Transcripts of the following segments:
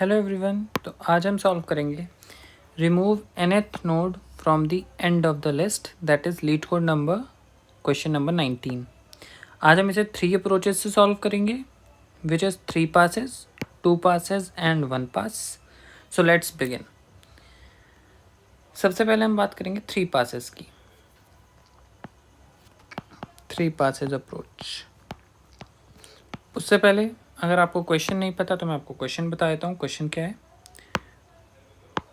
Hello everyone. तो आज हम सॉल्व करेंगे remove nth node from the end of the list, that is leet code number question number 19। आज हम इसे 3 अप्रोचेस से सॉल्व करेंगे, which is 3 passes, 2 passes and 1 pass। So let's begin. सबसे पहले हम बात करेंगे 3 passes की। 3 passes अप्रोच। उससे पहले अगर आपको क्वेश्चन नहीं पता तो मैं आपको क्वेश्चन बता देता हूँ। क्वेश्चन क्या है?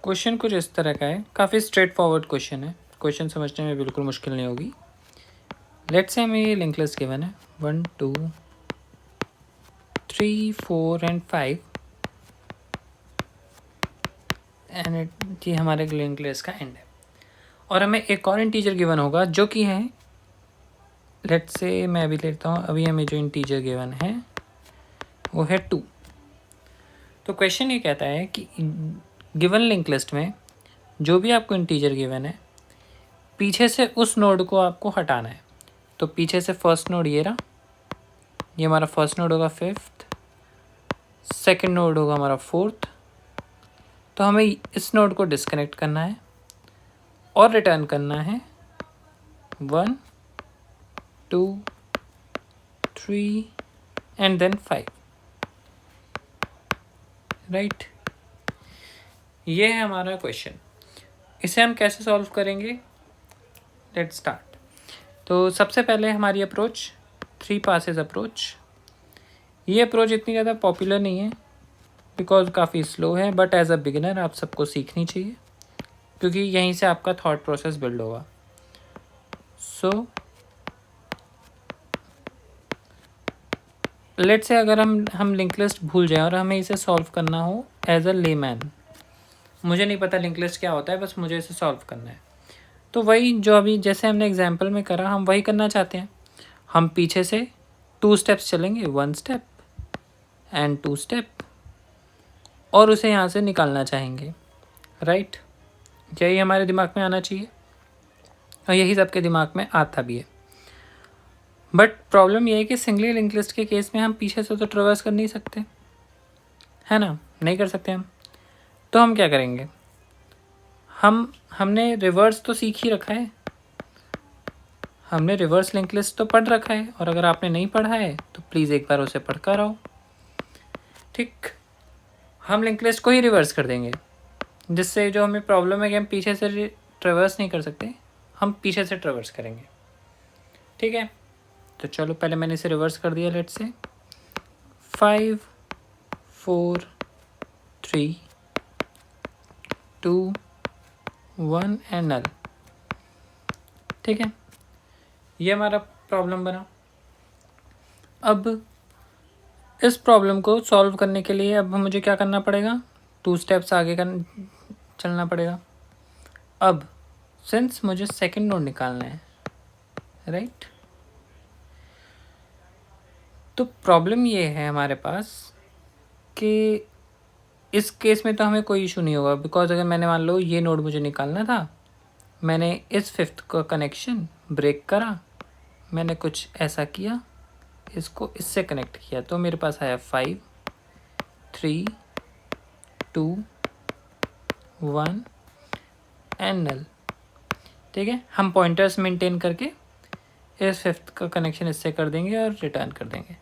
क्वेश्चन कुछ इस तरह का है, काफ़ी स्ट्रेट फॉरवर्ड क्वेश्चन है। क्वेश्चन समझने में बिल्कुल मुश्किल नहीं होगी। लेट्स से हमें ये लिंक लिस्ट गिवन है 1 2 3 4 एंड 5 एंड ये हमारे लिंक लिस्ट का एंड है। और हमें एक और इंटीजर गिवन होगा जो कि है, लेट्स से मैं अभी लेता हूँ, अभी हमें जो इंटीजर गिवन है वो है 2। तो क्वेश्चन ये कहता है कि गिवन लिंक लिस्ट में जो भी आपको इंटीजर गिवन है, पीछे से उस नोड को आपको हटाना है। तो पीछे से फर्स्ट नोड ये रहा, ये हमारा फर्स्ट नोड होगा 5th, सेकंड नोड होगा हमारा 4th। तो हमें इस नोड को डिस्कनेक्ट करना है और रिटर्न करना है 1 2 3 एंड देन 5, राइट। ये है हमारा क्वेश्चन। इसे हम कैसे सॉल्व करेंगे? Let's start. तो सबसे पहले हमारी अप्रोच 3 passes अप्रोच। ये अप्रोच इतनी ज़्यादा पॉपुलर नहीं है बिकॉज काफ़ी स्लो है, बट एज अ बिगिनर आप सबको सीखनी चाहिए क्योंकि यहीं से आपका थॉट प्रोसेस बिल्ड होगा। सो लेट्स से अगर हम लिंक लिस्ट भूल जाएं और हमें इसे सॉल्व करना हो एज अ लेमैन, मुझे नहीं पता लिंक लिस्ट क्या होता है, बस मुझे इसे सॉल्व करना है। तो वही जो अभी जैसे हमने एग्जाम्पल में करा, हम वही करना चाहते हैं। हम पीछे से 2 steps चलेंगे, 1 step एंड 2 step, और उसे यहाँ से निकालना चाहेंगे, राइट। यही हमारे दिमाग में आना चाहिए और यही सबके दिमाग में आता भी है। बट प्रॉब्लम ये है कि सिंगली लिंक लिस्ट के केस में हम पीछे से तो ट्रेवर्स कर नहीं सकते, है ना, नहीं कर सकते हम। तो हम क्या करेंगे? हमने रिवर्स तो सीख ही रखा है, हमने रिवर्स लिंक लिस्ट तो पढ़ रखा है, और अगर आपने नहीं पढ़ा है तो प्लीज़ एक बार उसे पढ़ कर आओ, ठीक। हम लिंक लिस्ट को ही रिवर्स कर देंगे, जिससे जो हमें प्रॉब्लम है कि हम पीछे से ट्रेवर्स नहीं कर सकते, हम पीछे से ट्रेवर्स करेंगे, ठीक है। तो चलो पहले मैंने इसे रिवर्स कर दिया। लेट्स से 5 4 3 2 1 एंड नल, ठीक है। ये हमारा प्रॉब्लम बना। अब इस प्रॉब्लम को सॉल्व करने के लिए अब मुझे क्या करना पड़ेगा? 2 steps आगे चलना पड़ेगा। अब सिंस मुझे सेकंड नोड निकालना है, राइट, तो प्रॉब्लम ये है हमारे पास कि इस केस में तो हमें कोई इशू नहीं होगा, बिकॉज अगर मैंने मान लो ये नोड मुझे निकालना था, मैंने इस 5th का कनेक्शन ब्रेक करा, मैंने कुछ ऐसा किया, इसको इससे कनेक्ट किया, तो मेरे पास आया 5 3 2 1 एंड नल, ठीक है। हम पॉइंटर्स मेंटेन करके इस 5th का कनेक्शन इससे कर देंगे और रिटर्न कर देंगे,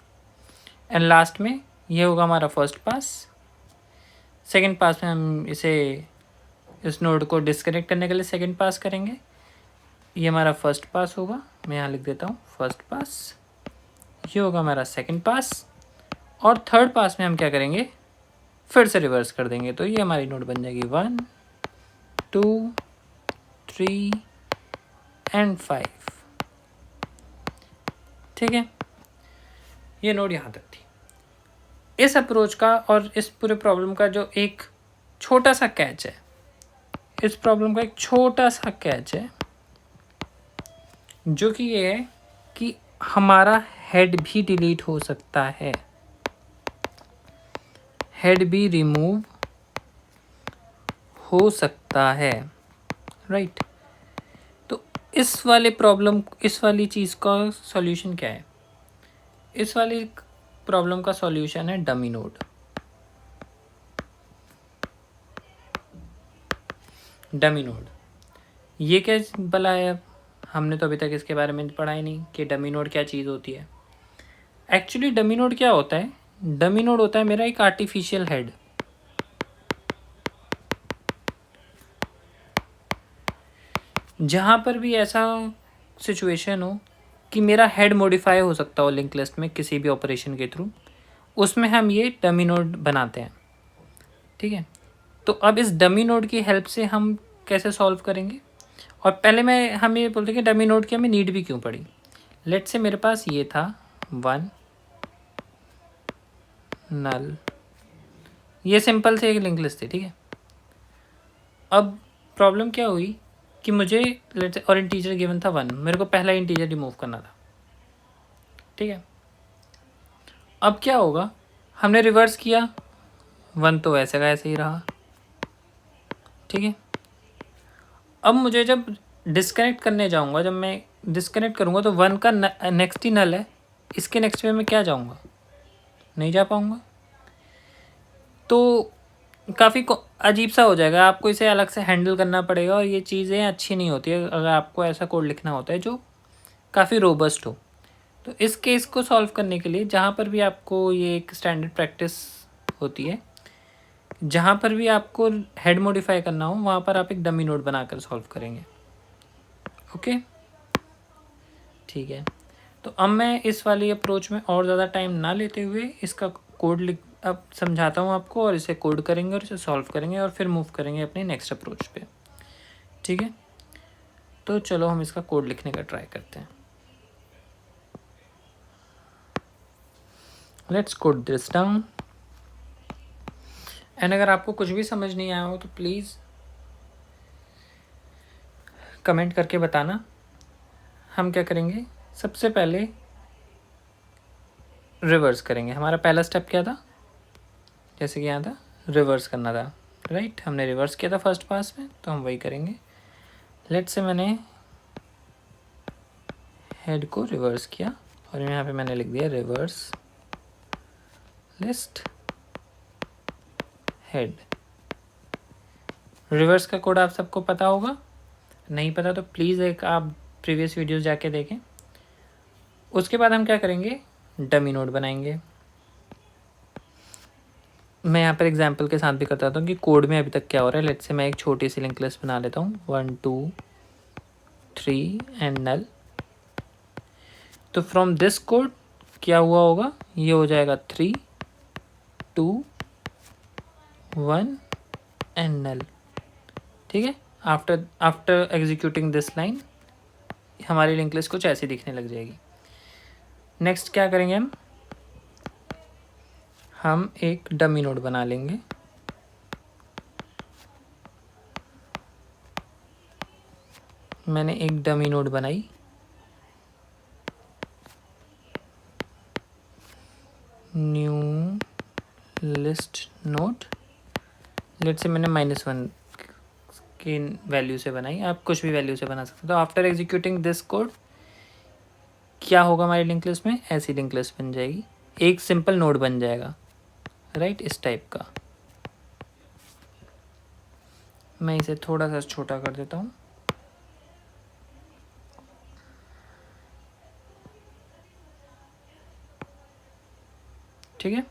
एंड लास्ट में ये होगा हमारा फर्स्ट पास। सेकंड पास में हम इस नोड को डिस्कनेक्ट करने के लिए सेकंड पास करेंगे। ये हमारा फर्स्ट पास होगा, मैं यहाँ लिख देता हूँ फर्स्ट पास। ये होगा हमारा सेकंड पास, और थर्ड पास में हम क्या करेंगे? फिर से रिवर्स कर देंगे। तो ये हमारी नोड बन जाएगी 1 2 3 एंड 5, ठीक है। ये नोड यहाँ तक थी। इस अप्रोच का और इस पूरे प्रॉब्लम का जो एक छोटा सा कैच है, इस प्रॉब्लम का एक छोटा सा कैच है, जो कि ये है कि हमारा हेड भी डिलीट हो सकता है, हेड भी रिमूव हो सकता है, राइट। तो इस वाली चीज़ का सॉल्यूशन क्या है? इस वाली प्रॉब्लम का सॉल्यूशन है डमी नोड। डमी नोड, ये क्या भला है? अब हमने तो अभी तक इसके बारे में पढ़ा ही नहीं कि डमी नोड क्या चीज़ होती है। एक्चुअली डमी नोड क्या होता है? डमी नोड होता है मेरा एक आर्टिफिशियल हेड। जहाँ पर भी ऐसा सिचुएशन हो कि मेरा हेड मॉडिफाई हो सकता हो लिंक लिस्ट में किसी भी ऑपरेशन के थ्रू, उसमें हम ये डमी नोड बनाते हैं। ठीक है, तो अब इस डमी नोड की हेल्प से हम कैसे सॉल्व करेंगे? और पहले हम ये बोलते हैं कि डमी नोड की हमें नीड भी क्यों पड़ी। लेट से मेरे पास ये था 1 नल, ये सिंपल से एक लिंक लिस्ट थी। ठीक है, अब प्रॉब्लम क्या हुई कि मुझे लेट से और इंटीजर गिवन था 1, मेरे को पहला इंटीजर रिमूव करना था। ठीक है, अब क्या होगा, हमने रिवर्स किया, 1 तो ऐसे का ऐसे ही रहा। ठीक है, अब मुझे जब डिस्कनेक्ट करने जाऊंगा, जब मैं डिस्कनेक्ट करूंगा तो 1 का नेक्स्ट ही नल है, इसके नेक्स्ट पे मैं क्या जाऊंगा? नहीं जा पाऊंगा। तो काफ़ी अजीब सा हो जाएगा, आपको इसे अलग से हैंडल करना पड़ेगा और ये चीज़ें अच्छी नहीं होती है अगर आपको ऐसा कोड लिखना होता है जो काफ़ी रोबस्ट हो। तो इस केस को सॉल्व करने के लिए जहाँ पर भी आपको ये एक स्टैंडर्ड प्रैक्टिस होती है, जहाँ पर भी आपको हेड मॉडिफाई करना हो वहाँ पर आप एक डमी नोड बनाकर सॉल्व करेंगे। ओके, ठीक है, तो अब मैं इस वाली अप्रोच में और ज़्यादा टाइम ना लेते हुए इसका कोड अब समझाता हूँ आपको, और इसे कोड करेंगे और इसे सॉल्व करेंगे और फिर मूव करेंगे अपनी नेक्स्ट अप्रोच पे। ठीक है, तो चलो हम इसका कोड लिखने का ट्राई करते हैं। Let's code this down. And अगर आपको कुछ भी समझ नहीं आया हो तो प्लीज़ कमेंट करके बताना। हम क्या करेंगे, सबसे पहले रिवर्स करेंगे। हमारा पहला स्टेप क्या था? जैसे कि यहाँ था रिवर्स करना था, राइट? हमने रिवर्स किया था फर्स्ट पास में, तो हम वही करेंगे। लेट से मैंने हेड को रिवर्स किया और यहाँ पे मैंने लिख दिया रिवर्स लिस्ट हेड। रिवर्स का कोड आप सबको पता होगा, नहीं पता तो प्लीज़ एक आप प्रीवियस वीडियोस जाके देखें। उसके बाद हम क्या करेंगे, डमी नोड बनाएंगे। मैं यहाँ पर एग्जांपल के साथ भी करता हूँ कि कोड में अभी तक क्या हो रहा है। लेट्स से मैं एक छोटी सी लिंक लिस्ट बना लेता हूँ, 1 2 3 एंड नल। तो फ्रॉम दिस कोड क्या हुआ होगा, ये हो जाएगा 3 2 1 एंड नल। ठीक है, आफ्टर एग्जीक्यूटिंग दिस लाइन हमारी लिंक लिस्ट कुछ ऐसी दिखने लग जाएगी। नेक्स्ट क्या करेंगे, हम एक डमी नोड बना लेंगे। मैंने एक डमी नोड बनाई, न्यू लिस्ट नोड। लेट से मैंने -1 की वैल्यू से बनाई, आप कुछ भी वैल्यू से बना सकते हो। तो आफ्टर एग्जीक्यूटिंग दिस कोड क्या होगा हमारी लिंक लिस्ट में, ऐसी लिंक लिस्ट बन जाएगी, एक सिंपल नोड बन जाएगा, राइट? इस टाइप का। मैं इसे थोड़ा सा छोटा कर देता हूँ। ठीक है,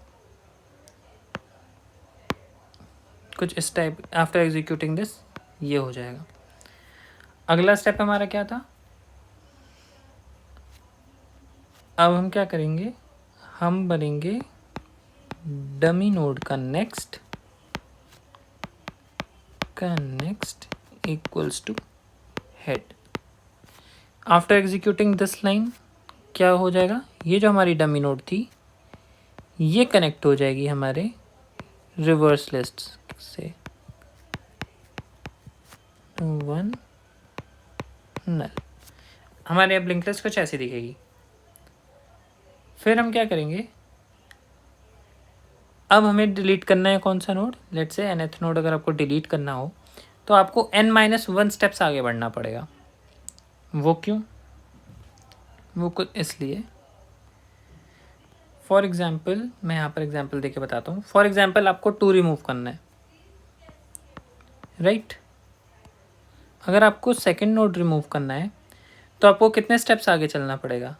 कुछ इस टाइप। आफ्टर एग्जीक्यूटिंग दिस ये हो जाएगा। अगला स्टेप हमारा क्या था, अब हम क्या करेंगे, हम बनेंगे डमी नोड का next equals to head. After executing this line क्या हो जाएगा, ये जो हमारी डमी नोड थी ये कनेक्ट हो जाएगी हमारे रिवर्स लिस्ट से, 1 नल। हमारे अब लिंक लिस्ट कुछ ऐसी दिखेगी। फिर हम क्या करेंगे, अब हमें डिलीट करना है कौन सा नोड, लेट से nth नोड अगर आपको डिलीट करना हो तो आपको n-1 स्टेप्स आगे बढ़ना पड़ेगा। वो क्यों, वो कुछ इसलिए, फॉर एग्जाम्पल मैं यहाँ पर एग्जाम्पल देके बताता हूँ। फॉर एग्जाम्पल आपको 2 रिमूव करना है, राइट? अगर आपको सेकंड नोड रिमूव करना है तो आपको कितने स्टेप्स आगे चलना पड़ेगा?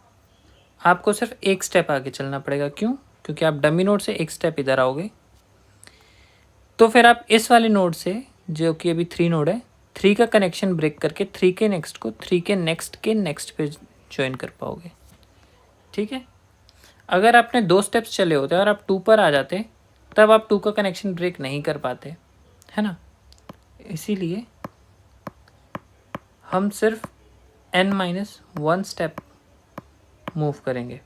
आपको सिर्फ एक स्टेप आगे चलना पड़ेगा। क्यों? क्योंकि आप डमी नोड से एक स्टेप इधर आओगे। तो फिर आप इस वाले नोड से, जो कि अभी 3 नोड है, 3 का कनेक्शन ब्रेक करके 3 के नेक्स्ट को 3 के नेक्स्ट पे ज्वाइन कर पाओगे। ठीक है। अगर आपने 2 स्टेप्स चले होते और आप 2 पर आ जाते तब आप 2 का कनेक्शन ब्रेक नहीं कर पाते, है ना। इसीलिए हम सिर्फ n-1 स्टेप मूव करेंगे।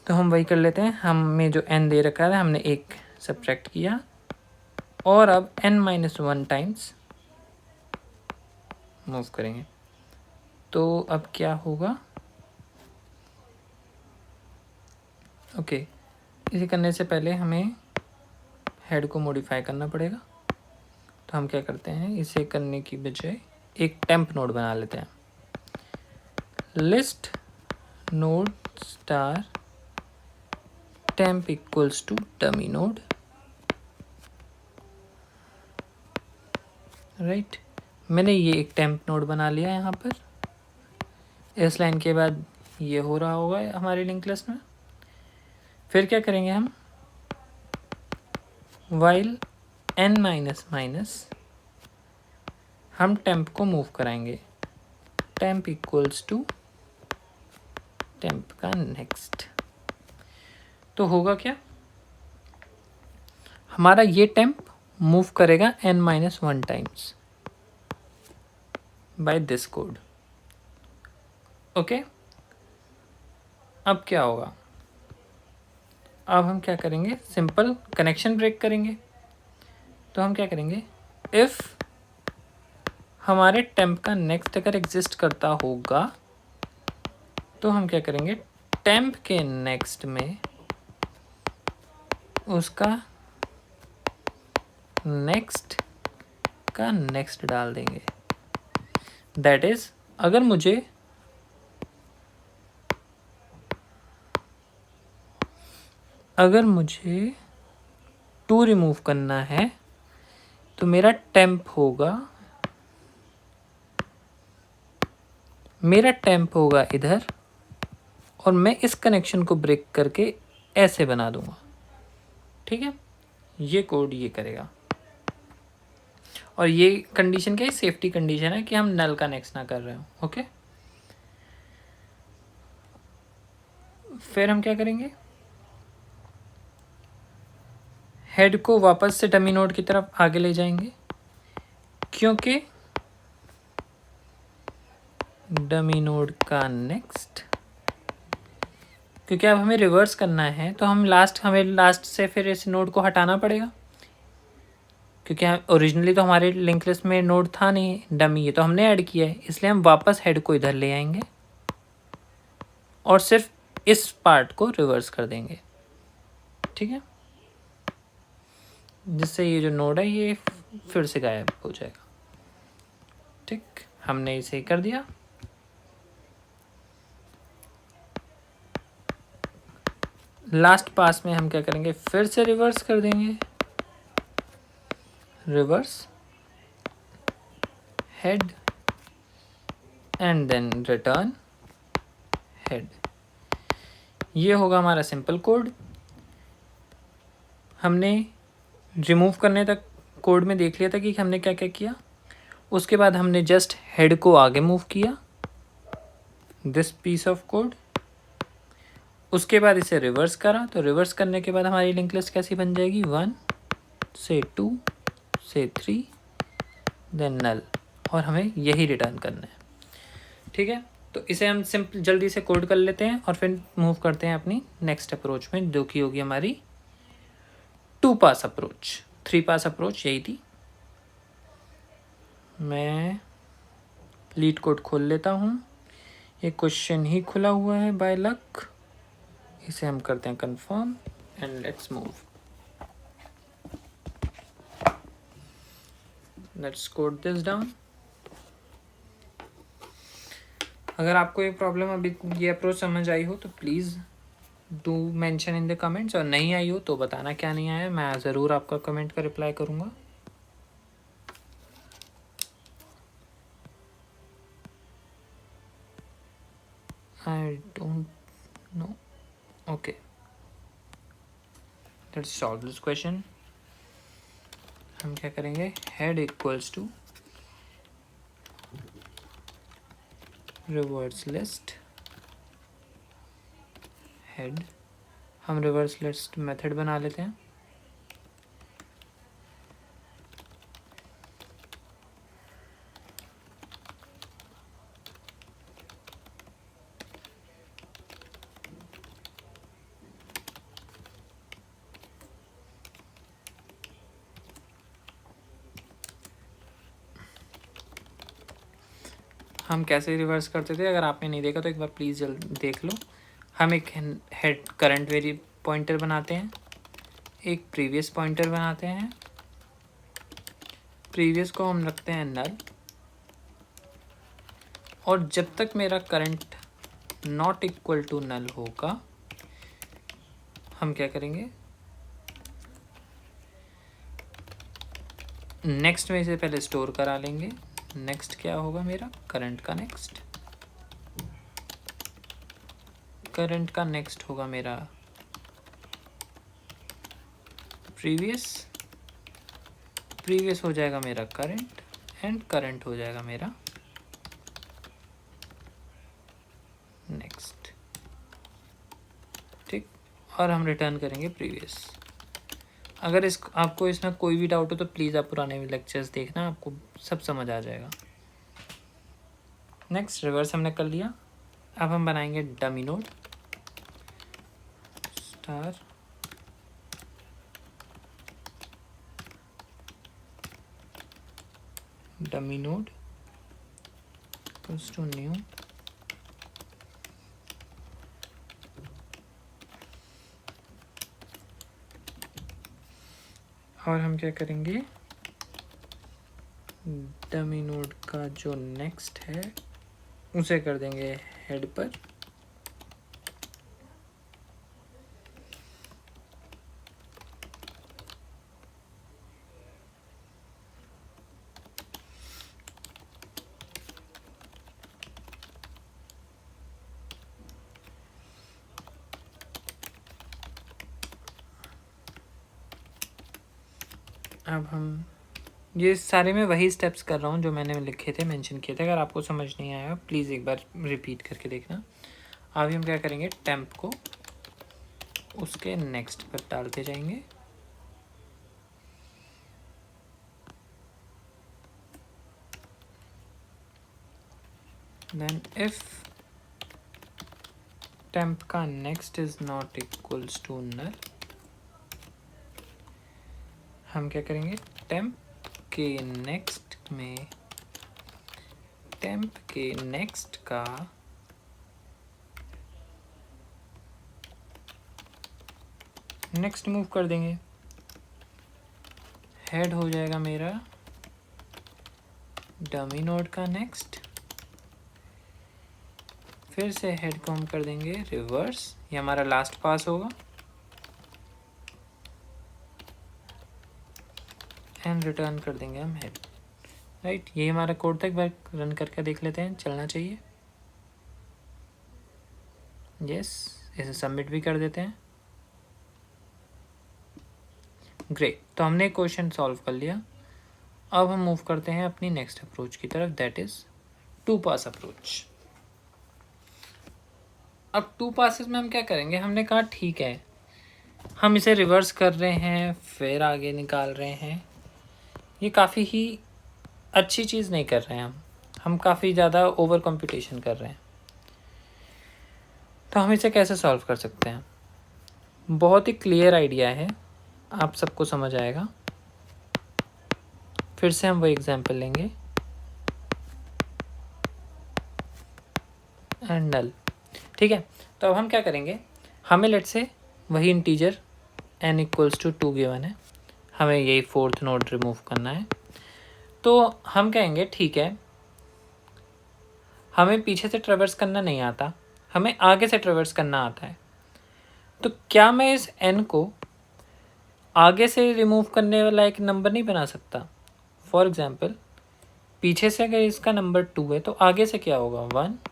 तो हम वही कर लेते हैं। हमें जो n दे रखा है हमने 1 सब्ट्रैक्ट किया और अब n-1 टाइम्स मूव करेंगे। तो अब क्या होगा? ओके, इसे करने से पहले हमें हेड को मॉडिफाई करना पड़ेगा। तो हम क्या करते हैं, इसे करने की बजाय एक टेम्प नोड बना लेते हैं। List node star temp equals to dummy node, right. मैंने ये एक टेम्प नोड बना लिया यहाँ पर। इस लाइन के बाद ये हो रहा होगा हमारी लिंक लिस्ट में। फिर क्या करेंगे हम, वाइल n-, हम टेम्प को मूव कराएंगे। टेम्प इक्वल्स टू टेम्प का नेक्स्ट। तो होगा क्या, हमारा ये टेम्प मूव करेगा n-1 times by this code. Okay, अब क्या होगा, अब हम क्या करेंगे, सिंपल कनेक्शन ब्रेक करेंगे। तो हम क्या करेंगे, इफ़ हमारे टेम्प का नेक्स्ट अगर एग्जिस्ट करता होगा तो हम क्या करेंगे, टेम्प के नेक्स्ट में उसका नेक्स्ट का नेक्स्ट डाल देंगे। दैट इज, अगर मुझे 2 रिमूव करना है तो मेरा टेम्प होगा इधर, और मैं इस कनेक्शन को ब्रेक करके ऐसे बना दूंगा। ठीक है, ये कोड ये करेगा। और ये कंडीशन क्या है, सेफ्टी कंडीशन है कि हम नल का नेक्स्ट ना कर रहे हो। ओके, फिर हम क्या करेंगे, हेड को वापस से डमी नोड की तरफ आगे ले जाएंगे, क्योंकि डमी नोड का नेक्स्ट, क्योंकि अब हमें रिवर्स करना है तो हमें लास्ट से फिर इस नोड को हटाना पड़ेगा, क्योंकि ओरिजिनली तो हमारे लिंक लिस्ट में नोड था नहीं डमी, ये तो हमने ऐड किया है। इसलिए हम वापस हेड को इधर ले आएंगे और सिर्फ इस पार्ट को रिवर्स कर देंगे। ठीक है, जिससे ये जो नोड है ये फिर से गायब हो जाएगा। ठीक, हमने इसे कर दिया। लास्ट पास में हम क्या करेंगे, फिर से रिवर्स कर देंगे, reverse head and then return head. ये होगा हमारा सिंपल कोड। हमने रिमूव करने तक कोड में देख लिया था कि हमने क्या क्या किया। उसके बाद हमने जस्ट हेड को आगे मूव किया, दिस पीस ऑफ कोड। उसके बाद इसे रिवर्स करा, तो रिवर्स करने के बाद हमारी लिंक लिस्ट कैसी बन जाएगी, 1 से 2 से 3 देन नल, और हमें यही रिटर्न करना है। ठीक है, तो इसे हम सिंपल जल्दी से कोड कर लेते हैं और फिर मूव करते हैं अपनी नेक्स्ट अप्रोच में, जो कि होगी हमारी 2 पास अप्रोच। 3 पास अप्रोच यही थी। मैं लीड कोड खोल लेता हूँ, ये क्वेश्चन ही खुला हुआ है बाय लक। इसे हम करते हैं confirm and let's move. Let's code this down. अगर आपको ये प्रॉब्लम अभी ये अप्रोच समझ आई हो तो please do mention in the comments, और नहीं आई हो तो बताना क्या नहीं आया, मैं ज़रूर आपका कमेंट का रिप्लाई करूँगा। Okay, let's solve this question. हम क्या करेंगे, head equals to reverse list head. हम रिवर्स लिस्ट मेथड बना लेते हैं। हम कैसे रिवर्स करते थे, अगर आपने नहीं देखा तो एक बार प्लीज़ जल्द देख लो। हम एक हेड करंट वेरी पॉइंटर बनाते हैं, एक प्रीवियस पॉइंटर बनाते हैं। प्रीवियस को हम रखते हैं नल, और जब तक मेरा current not equal to null होगा हम क्या करेंगे, नेक्स्ट में इसे पहले स्टोर करा लेंगे। नेक्स्ट क्या होगा मेरा, करंट का नेक्स्ट, करंट का नेक्स्ट होगा मेरा प्रीवियस, प्रीवियस हो जाएगा मेरा करंट, एंड करंट हो जाएगा मेरा नेक्स्ट। ठीक, और हम रिटर्न करेंगे प्रीवियस। अगर आपको इसमें कोई भी डाउट हो तो प्लीज़ आप पुराने लेक्चर्स देखना, आपको सब समझ आ जाएगा। नेक्स्ट रिवर्स हमने कर लिया। अब हम बनाएंगे dummy node star dummy node equals to new और हम क्या करेंगे, डमी नोड का जो नेक्स्ट है उसे कर देंगे हेड पर, अब हम ये सारे में वही स्टेप्स कर रहा हूँ जो मैंने लिखे थे, मेंशन किए थे। अगर आपको समझ नहीं आया प्लीज़ एक बार रिपीट करके देखना। अभी हम क्या करेंगे, टेम्प को उसके नेक्स्ट पर डालते जाएंगे। देन इफ टेम्प का next is not equals to null, हम क्या करेंगे, टेम्प के नेक्स्ट में टेम्प के नेक्स्ट का नेक्स्ट मूव कर देंगे। हेड हो जाएगा मेरा डमी नोड का नेक्स्ट, फिर से हेड को हम कर देंगे रिवर्स, ये हमारा लास्ट पास होगा, एंड रिटर्न कर देंगे हम हेड। राइट, ये हमारा कोड तक बार रन करके देख लेते हैं, चलना चाहिए। यस, इसे सबमिट भी कर देते हैं। ग्रेट, तो हमने क्वेश्चन सॉल्व कर लिया। अब हम मूव करते हैं अपनी नेक्स्ट अप्रोच की तरफ, दैट इज 2 पास अप्रोच। अब 2 पासेस में हम क्या करेंगे, हमने कहा ठीक है हम इसे रिवर्स कर रहे हैं फिर आगे निकाल रहे हैं, ये काफ़ी ही अच्छी चीज़ नहीं कर रहे हैं हम काफ़ी ज़्यादा ओवर कंप्यूटेशन कर रहे हैं। तो हम इसे कैसे सॉल्व कर सकते हैं, बहुत ही क्लियर आइडिया है, आप सबको समझ आएगा। फिर से हम वही एग्जांपल लेंगे, एंड नल। ठीक है, तो अब हम क्या करेंगे, हमें लेट से वही integer n equals to 2 given है, हमें यही 4th नोड रिमूव करना है। तो हम कहेंगे ठीक है हमें पीछे से ट्रेवर्स करना नहीं आता, हमें आगे से ट्रेवर्स करना आता है। तो क्या मैं इस n को आगे से रिमूव करने वाला एक नंबर नहीं बना सकता? फॉर एग्जाम्पल, पीछे से अगर इसका नंबर 2 है तो आगे से क्या होगा, 1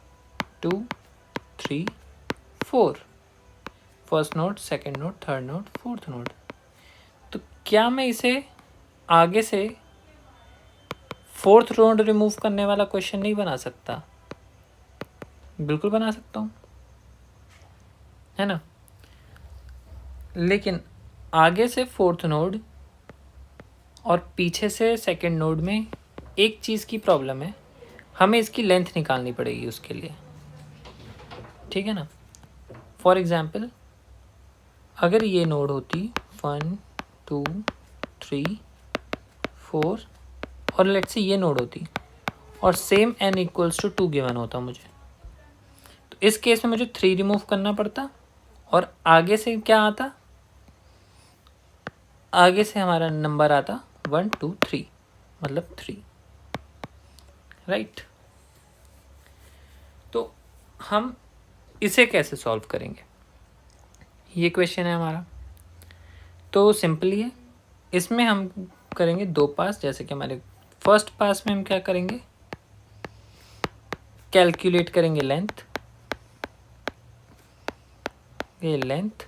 2 3 4। First node, second node, third node, fourth node. तो क्या मैं इसे आगे से फोर्थ नोड रिमूव करने वाला क्वेश्चन नहीं बना सकता? बिल्कुल बना सकता हूँ, है ना। लेकिन आगे से फोर्थ नोड और पीछे से सेकंड नोड में एक चीज़ की प्रॉब्लम है, हमें इसकी लेंथ निकालनी पड़ेगी उसके लिए, ठीक है ना। फॉर एग्जाम्पल, अगर ये नोड होती 1 2 3 4 और लेट्स से ये नोड होती और same n equals to 2 given होता मुझे, तो इस केस में मुझे 3 रिमूव करना पड़ता और आगे से क्या आता, आगे से हमारा नंबर आता 1 2 3, मतलब 3, राइट। तो हम इसे कैसे सॉल्व करेंगे, ये क्वेश्चन है हमारा। तो सिंपली है, इसमें हम करेंगे 2 पास। जैसे कि हमारे फर्स्ट पास में हम क्या करेंगे, कैलकुलेट करेंगे लेंथ, ये लेंथ।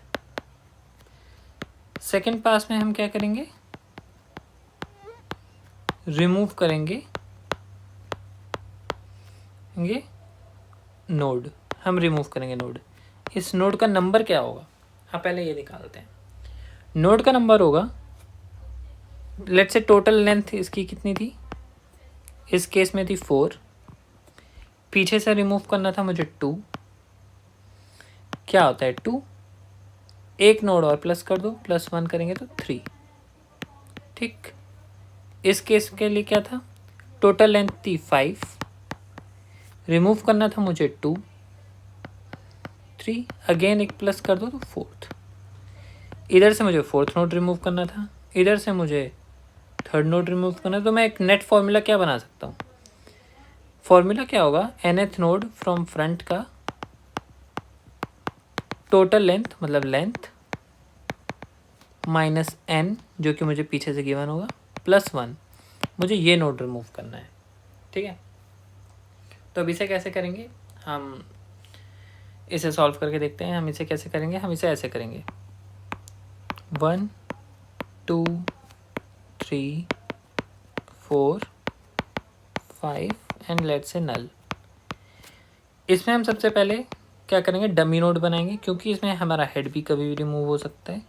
सेकंड पास में हम क्या करेंगे, रिमूव करेंगे ये नोड, हम रिमूव करेंगे नोड। इस नोड का नंबर क्या होगा, हाँ पहले ये निकालते हैं। नोड का नंबर होगा, लेट्स से टोटल लेंथ इसकी कितनी थी, इस केस में थी 4, पीछे से रिमूव करना था मुझे 2, क्या होता है 2, एक नोड और प्लस कर दो, +1 करेंगे तो 3, ठीक। इस केस के लिए क्या था, टोटल लेंथ थी 5, रिमूव करना था मुझे 2, 3, अगेन एक प्लस कर दो तो 4th। इधर से मुझे फोर्थ नोड रिमूव करना था, इधर से मुझे थर्ड नोड रिमूव करना था। तो मैं एक नेट फॉर्मूला क्या बना सकता हूँ, फॉर्मूला क्या होगा, nth नोड फ्रॉम फ्रंट का टोटल लेंथ, मतलब लेंथ माइनस n, जो कि मुझे पीछे से गिवन होगा, +1, मुझे ये नोड रिमूव करना है, ठीक है। तो अब इसे कैसे करेंगे, हम इसे सॉल्व करके देखते हैं। हम इसे कैसे करेंगे, हम इसे ऐसे करेंगे 1 2 3 4 5 एंड लेट्स से नल। इसमें हम सबसे पहले क्या करेंगे, डमी नोड बनाएंगे, क्योंकि इसमें हमारा हेड भी कभी भी रिमूव हो सकता है।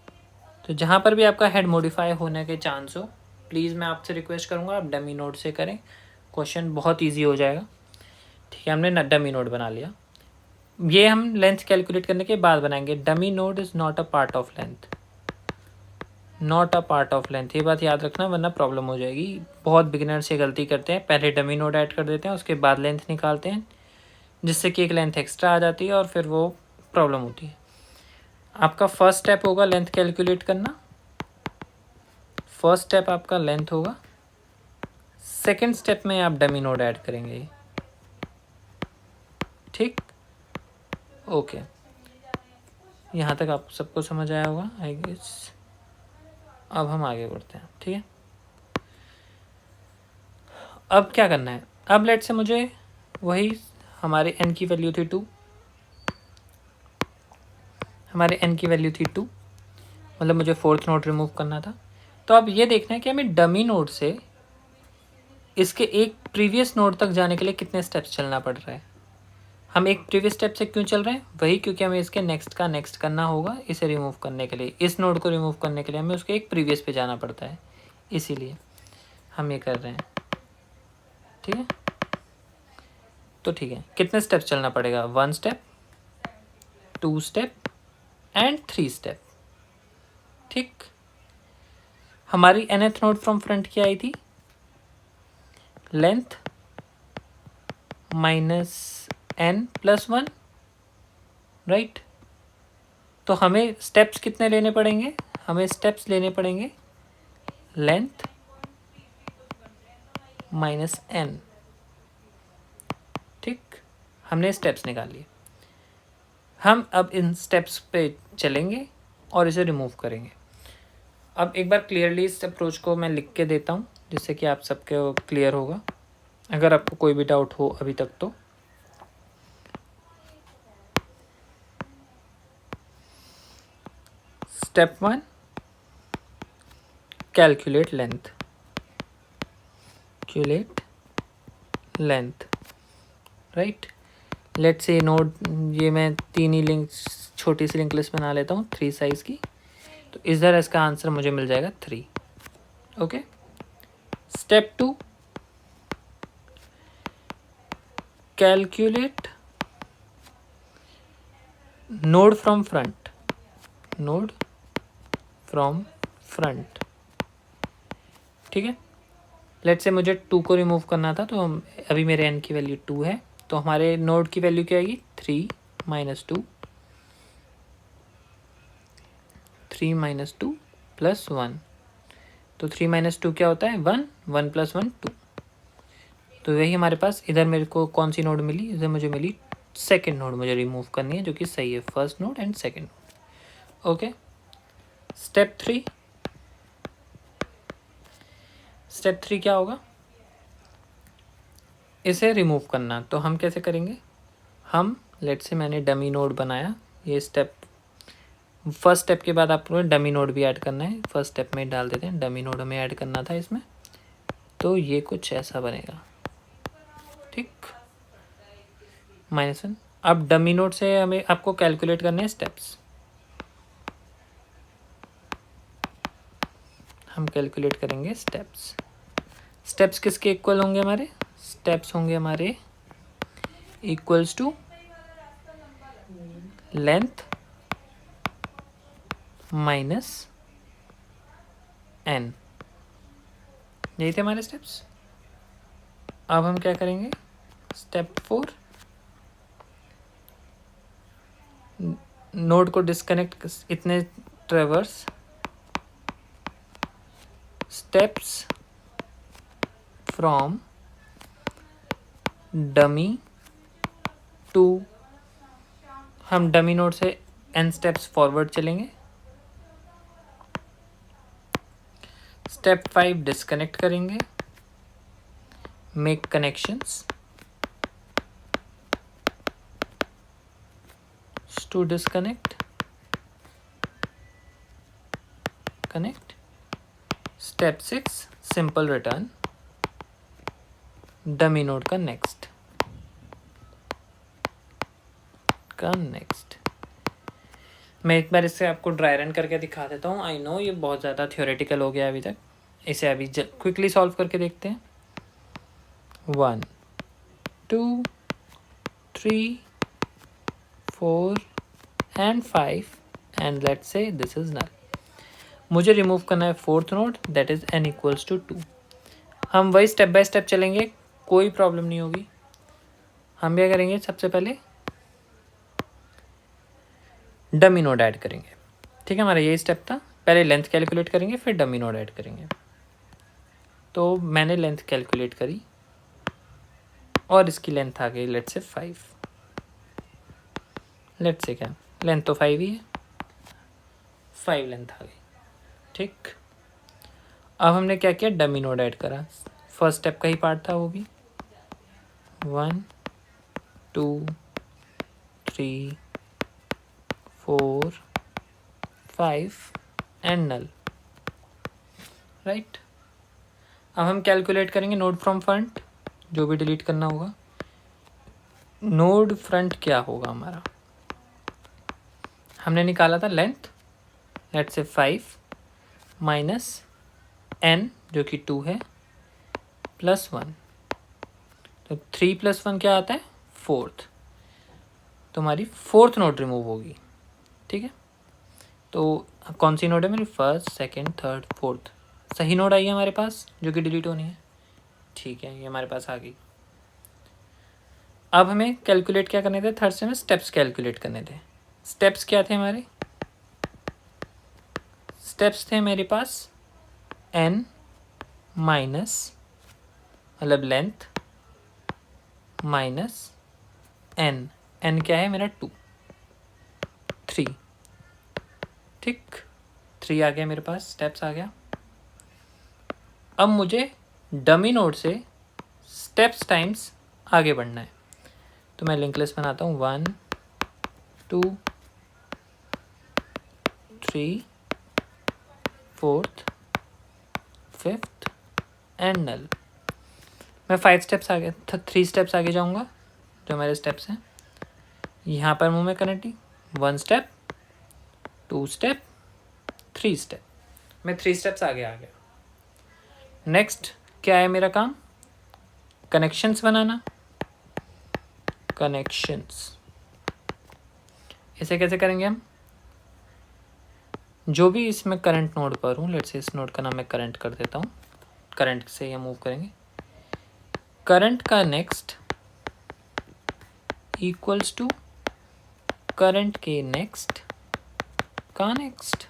तो जहाँ पर भी आपका हेड मॉडिफाई होने के चांस हो, प्लीज़ मैं आपसे रिक्वेस्ट करूँगा आप डमी नोड से करें, क्वेश्चन बहुत ईजी हो जाएगा, ठीक है। हमने डमी नोड बना लिया, ये हम लेंथ कैलकुलेट करने के बाद बनाएंगे। Dummy node is not a part of length, not a part of length, ये बात याद रखना वरना प्रॉब्लम हो जाएगी। बहुत बिगिनर्स ये गलती करते हैं, पहले डमी नोड ऐड कर देते हैं, उसके बाद लेंथ निकालते हैं, जिससे कि एक लेंथ एक्स्ट्रा आ जाती है और फिर वो प्रॉब्लम होती है। आपका फर्स्ट स्टेप होगा लेंथ कैलकुलेट करना, फर्स्ट स्टेप आपका लेंथ होगा, सेकंड स्टेप में आप डमी नोड ऐड करेंगे, ठीक। ओके, यहाँ तक आप सबको समझ आया होगा आई गेस। अब हम आगे बढ़ते हैं, ठीक है। अब क्या करना है, अब लेट से मुझे वही हमारे n की वैल्यू थी 2, हमारे n की वैल्यू थी 2, मतलब मुझे फोर्थ नोड रिमूव करना था। तो अब ये देखना है कि हमें डमी नोड से इसके एक प्रीवियस नोड तक जाने के लिए कितने स्टेप्स चलना पड़ रहा है। हम एक प्रीवियस स्टेप से क्यों चल रहे हैं, वही क्योंकि हमें इसके नेक्स्ट का नेक्स्ट करना होगा। इसे रिमूव करने के लिए, इस नोड को रिमूव करने के लिए हमें उसके एक प्रीवियस पे जाना पड़ता है, इसीलिए हम ये कर रहे हैं, ठीक है। तो ठीक है, कितने स्टेप्स चलना पड़ेगा, 1 स्टेप, 2 स्टेप एंड 3 स्टेप, ठीक। हमारी nth नोड फ्रॉम फ्रंट क्या आई थी, लेंथ माइनस n +1, राइट। तो हमें स्टेप्स कितने लेने पड़ेंगे, हमें स्टेप्स लेने पड़ेंगे लेंथ माइनस n, ठीक। हमने स्टेप्स निकाल लिए, हम अब इन स्टेप्स पे चलेंगे और इसे रिमूव करेंगे। अब एक बार क्लियरली इस अप्रोच को मैं लिख के देता हूँ, जिससे कि आप सबके क्लियर होगा। अगर आपको कोई भी डाउट हो अभी तक तो step 1, calculate length, right. Let's say node, ये मैं 3 ही लिंक्स, छोटी सी लिंक लिस्ट बना लेता हूँ 3 साइज की, तो इस तरह इसका आंसर मुझे मिल जाएगा 3। Okay. Step 2, calculate node from front, ठीक है। लेट्स से मुझे 2 को रिमूव करना था, तो अभी मेरे n की वैल्यू 2 है, तो हमारे नोड की वैल्यू क्या आएगी 3 - 2, 3 - 2 + 1, तो 3 - 2 क्या होता है 1, 1 + 1 2, तो वही हमारे पास। इधर मेरे को कौन सी नोड मिली, इधर मुझे मिली सेकेंड नोड, मुझे रिमूव करनी है, जो कि सही है, first node and second node. Okay. Step 3 क्या होगा, इसे रिमूव करना। तो हम कैसे करेंगे, हम लेट्स से मैंने डमी नोड बनाया, ये स्टेप, फर्स्ट स्टेप के बाद आपको डमी नोड भी ऐड करना है, फर्स्ट स्टेप में डाल देते हैं, डमी नोड हमें ऐड करना था इसमें, तो ये कुछ ऐसा बनेगा, ठीक, -1। अब डमी नोड से हमें आपको कैलकुलेट करने हैं स्टेप्स, हम कैलकुलेट करेंगे स्टेप्स किसके इक्वल होंगे हमारे, स्टेप्स होंगे हमारे equals to length minus n, यही थे हमारे स्टेप्स। अब हम क्या करेंगे, स्टेप 4, नोड को डिस्कनेक्ट, इतने traverse steps from dummy to, हम डमी नोड से n स्टेप्स फॉरवर्ड चलेंगे। स्टेप 5 डिस्कनेक्ट करेंगे, make connections to disconnect, connect. Step 6 simple return dummy node का नेक्स्ट मैं एक बार इससे आपको ड्राई रन करके दिखा देता हूँ। आई नो ये बहुत ज़्यादा थ्योरेटिकल हो गया अभी तक, इसे अभी क्विकली सॉल्व करके देखते हैं। 1 2 3 4 and 5 and let's say this is null. मुझे रिमूव करना है fourth node, that is n = 2। हम वही स्टेप बाय स्टेप चलेंगे, कोई प्रॉब्लम नहीं होगी। हम क्या करेंगे, सबसे पहले डमी नोड ऐड करेंगे, ठीक है, हमारा यही स्टेप था। पहले लेंथ कैलकुलेट करेंगे, फिर डमी नोड ऐड करेंगे। तो मैंने लेंथ कैलकुलेट करी और इसकी लेंथ आ गई लेट्स से 5, लेट्स से क्या लेंथ तो 5 ही है, 5 लेंथ आ गई, ठीक। अब हमने क्या किया, डमी नोड ऐड करा, फर्स्ट स्टेप का ही पार्ट था वो भी। 1 2 3 4 5 एंड नल, राइट। अब हम कैलकुलेट करेंगे नोड फ्रॉम फ्रंट, जो भी डिलीट करना होगा। नोड फ्रंट क्या होगा हमारा, हमने निकाला था length, let's say 5 minus n जो कि 2 है +1, तो 3 + 1 क्या आता है 4th, तो हमारी फोर्थ नोड रिमूव होगी, ठीक है। तो कौन सी नोड है मेरी, फर्स्ट सेकंड थर्ड फोर्थ, सही नोड आई है हमारे पास जो कि डिलीट होनी है, ठीक है, ये हमारे पास आ गई। अब हमें कैलकुलेट क्या करने थे, थर्ड से हमें स्टेप्स कैलकुलेट करने थे। स्टेप्स क्या थे हमारे, स्टेप्स थे मेरे पास n माइनस, मतलब लेंथ माइनस n, n क्या है मेरा 2 3, ठीक, 3 आ गया मेरे पास, स्टेप्स आ गया। अब मुझे डमी नोड से स्टेप्स टाइम्स आगे बढ़ना है, तो मैं लिंक लिस्ट बनाता हूँ 1 2 3 4th, 5th एंड नल। मैं 5 स्टेप्स आगे 3 स्टेप्स आगे जाऊँगा, जो मेरे स्टेप्स हैं। यहाँ पर हूँ मैं कनेक्टिंग 1 स्टेप, 2 स्टेप, 3 स्टेप। मैं 3 स्टेप्स आगे आ गया। नेक्स्ट क्या है मेरा काम? कनेक्शंस बनाना। कनेक्शंस इसे कैसे करेंगे हम? जो भी इसमें करंट नोड पर हूँ, लेट्स से इस नोड का नाम मैं करंट कर देता हूँ। करंट से हम मूव करेंगे। करंट का नेक्स्ट इक्वल्स टू करंट के नेक्स्ट का नेक्स्ट।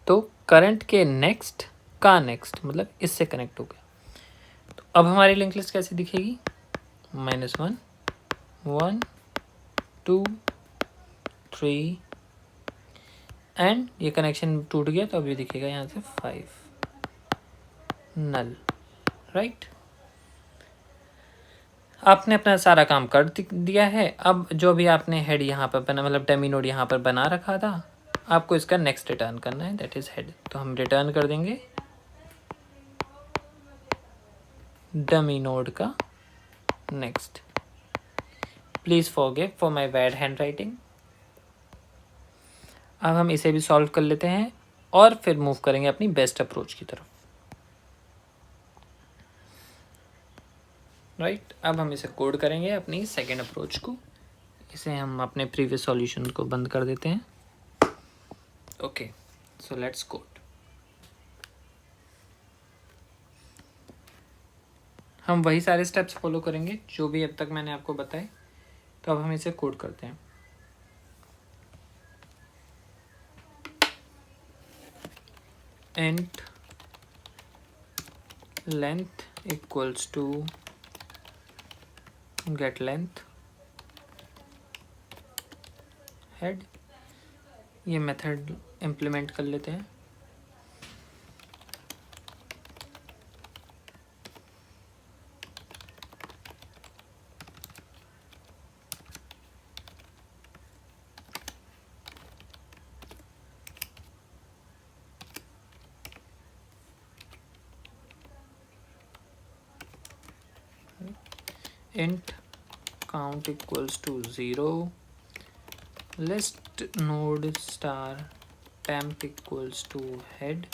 तो करंट के नेक्स्ट का नेक्स्ट मतलब इससे कनेक्ट हो गया। तो अब हमारी लिंक लिस्ट कैसी दिखेगी? -1, 1, 2, 3 एंड ये कनेक्शन टूट गया तो अभी दिखेगा यहाँ से 5 नल, राइट। आपने अपना सारा काम कर दिया है। अब जो भी आपने हेड यहाँ पर बना, मतलब डेमी नोड यहाँ पर बना रखा था, आपको इसका नेक्स्ट रिटर्न करना है, दैट इज हेड। तो हम रिटर्न कर देंगे डमी नोड का next. Please forgive for my bad hand writing. अब हम इसे भी सॉल्व कर लेते हैं और फिर मूव करेंगे अपनी बेस्ट अप्रोच की तरफ, राइट। अब हम इसे कोड करेंगे अपनी सेकेंड अप्रोच को। इसे हम अपने प्रीवियस सॉल्यूशन को बंद कर देते हैं। Okay, so let's code. हम वही सारे स्टेप्स फॉलो करेंगे जो भी अब तक मैंने आपको बताए। तो अब हम इसे कोड करते हैं। int length equals to get length head। ये मेथड इम्प्लीमेंट कर लेते हैं। int count equals to 0, list node star temp equals to head,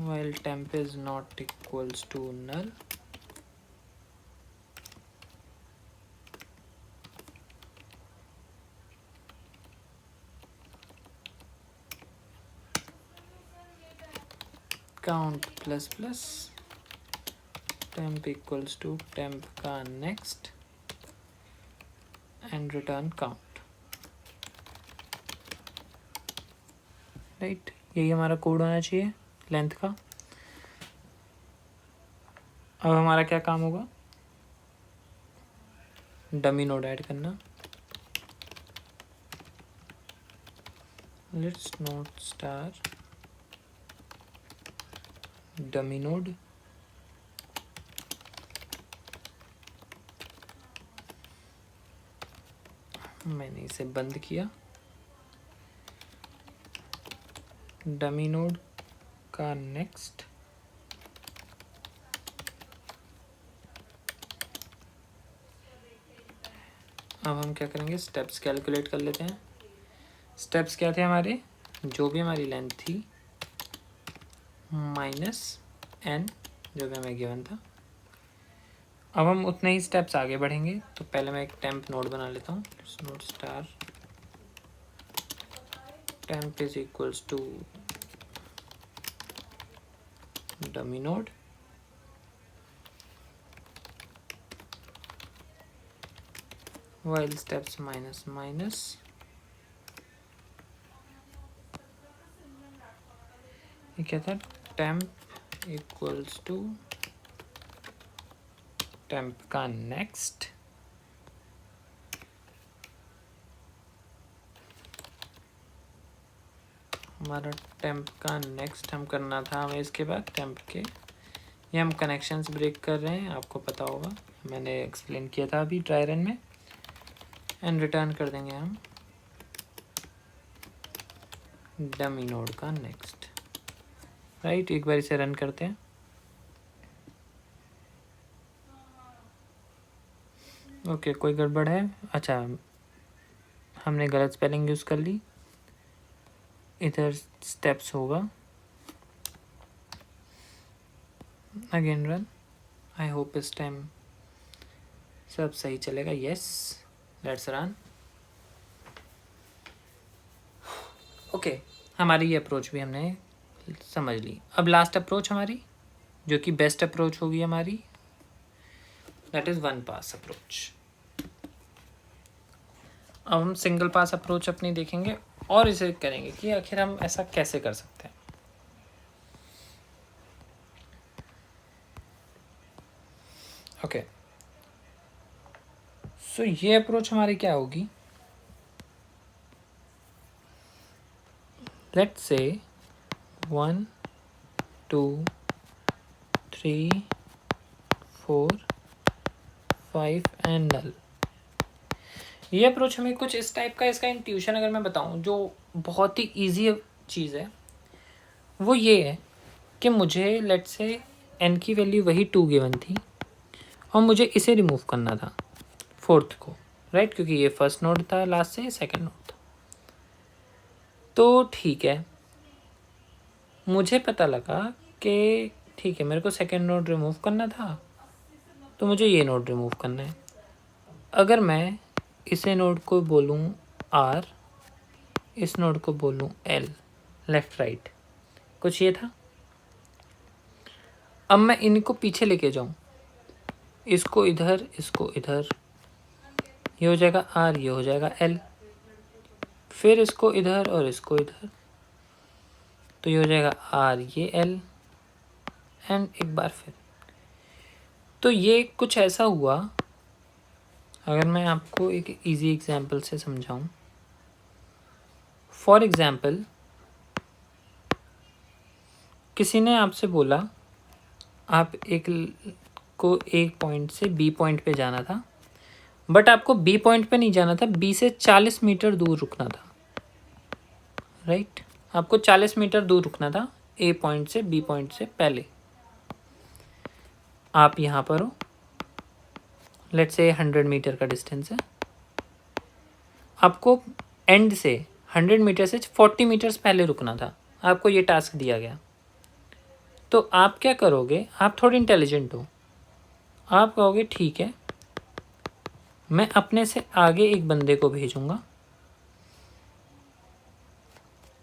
while temp is not equals to null। count plus plus temp equals to temp का next and return count, right. यही हमारा code होना चाहिए length का। अब हमारा क्या काम होगा? डमी नोड ऐड करना। Let's node star dummy node. मैंने इसे बंद किया। डमी नोड का नेक्स्ट अब हम क्या करेंगे? स्टेप्स कैलकुलेट कर लेते हैं। स्टेप्स क्या थे हमारे? जो भी हमारी लेंथ थी माइनस n, जो भी हमें गिवन था। अब हम उतने ही स्टेप्स आगे बढ़ेंगे। तो पहले मैं एक टेम्प नोड बना लेता हूँ। Node star temp is equals to dummy node. while steps minus minus ये क्या था? टेम्प इक्वल्स टू टेम्प का नेक्स्ट हमारा टेम्प का नेक्स्ट हम करना था हमें इसके बाद टेम्प के। ये हम कनेक्शंस ब्रेक कर रहे हैं, आपको पता होगा, मैंने एक्सप्लेन किया था अभी ट्राई रन में। एंड रिटर्न कर देंगे हम डमी नोड का नेक्स्ट, राइट। एक बार इसे रन करते हैं। ओके, कोई गड़बड़ है? अच्छा, हमने गलत स्पेलिंग यूज़ कर ली। इधर स्टेप्स होगा, अगेन रन। आई होप इस टाइम सब सही चलेगा। Yes, let's run. ओके, हमारी ये अप्रोच भी हमने समझ ली। अब लास्ट अप्रोच हमारी, जो कि बेस्ट अप्रोच होगी हमारी, that is one pass approach. अब हम सिंगल पास अप्रोच अपनी देखेंगे और इसे करेंगे कि आखिर हम ऐसा कैसे कर सकते हैं। ओके, सो ये अप्रोच हमारी क्या होगी? लेट्स से 1 2 3 4 5 एंड नल। ये अप्रोच हमें कुछ इस टाइप का, इसका इंट्यूशन अगर मैं बताऊं, जो बहुत ही ईजी चीज़ है, वो ये है कि मुझे लेट्स से n की वैल्यू वही 2 गिवन थी और मुझे इसे रिमूव करना था, फोर्थ को, राइट, क्योंकि ये फर्स्ट नोड था, लास्ट से सेकंड नोड था। तो ठीक है, मुझे पता लगा कि ठीक है, मेरे को सेकंड नोड रिमूव करना था, तो मुझे ये नोड रिमूव करना है। अगर मैं इसे नोड को बोलूँ R, इस नोड को बोलूँ L, लेफ़्ट राइट, कुछ ये था। अब मैं इनको पीछे लेके जाऊँ, इसको इधर, इसको इधर, ये हो जाएगा R, ये हो जाएगा L, फिर इसको इधर और इसको इधर, तो ये हो जाएगा R, ये L, एंड एक बार फिर। तो ये कुछ ऐसा हुआ, अगर मैं आपको एक इजी एग्जांपल से समझाऊं। फॉर एग्जांपल, किसी ने आपसे बोला आप को एक पॉइंट से बी पॉइंट पे जाना था, बट आपको बी पॉइंट पे नहीं जाना था, बी से 40 मीटर दूर रुकना था, राइट। आपको 40 मीटर दूर रुकना था ए पॉइंट से बी पॉइंट से पहले। आप यहाँ पर हो, लेट्स से 100 मीटर का डिस्टेंस है, आपको एंड से 100 मीटर से 40 मीटर्स पहले रुकना था, आपको ये टास्क दिया गया। तो आप क्या करोगे? आप थोड़े इंटेलिजेंट हो, आप कहोगे ठीक है, मैं अपने से आगे एक बंदे को भेजूंगा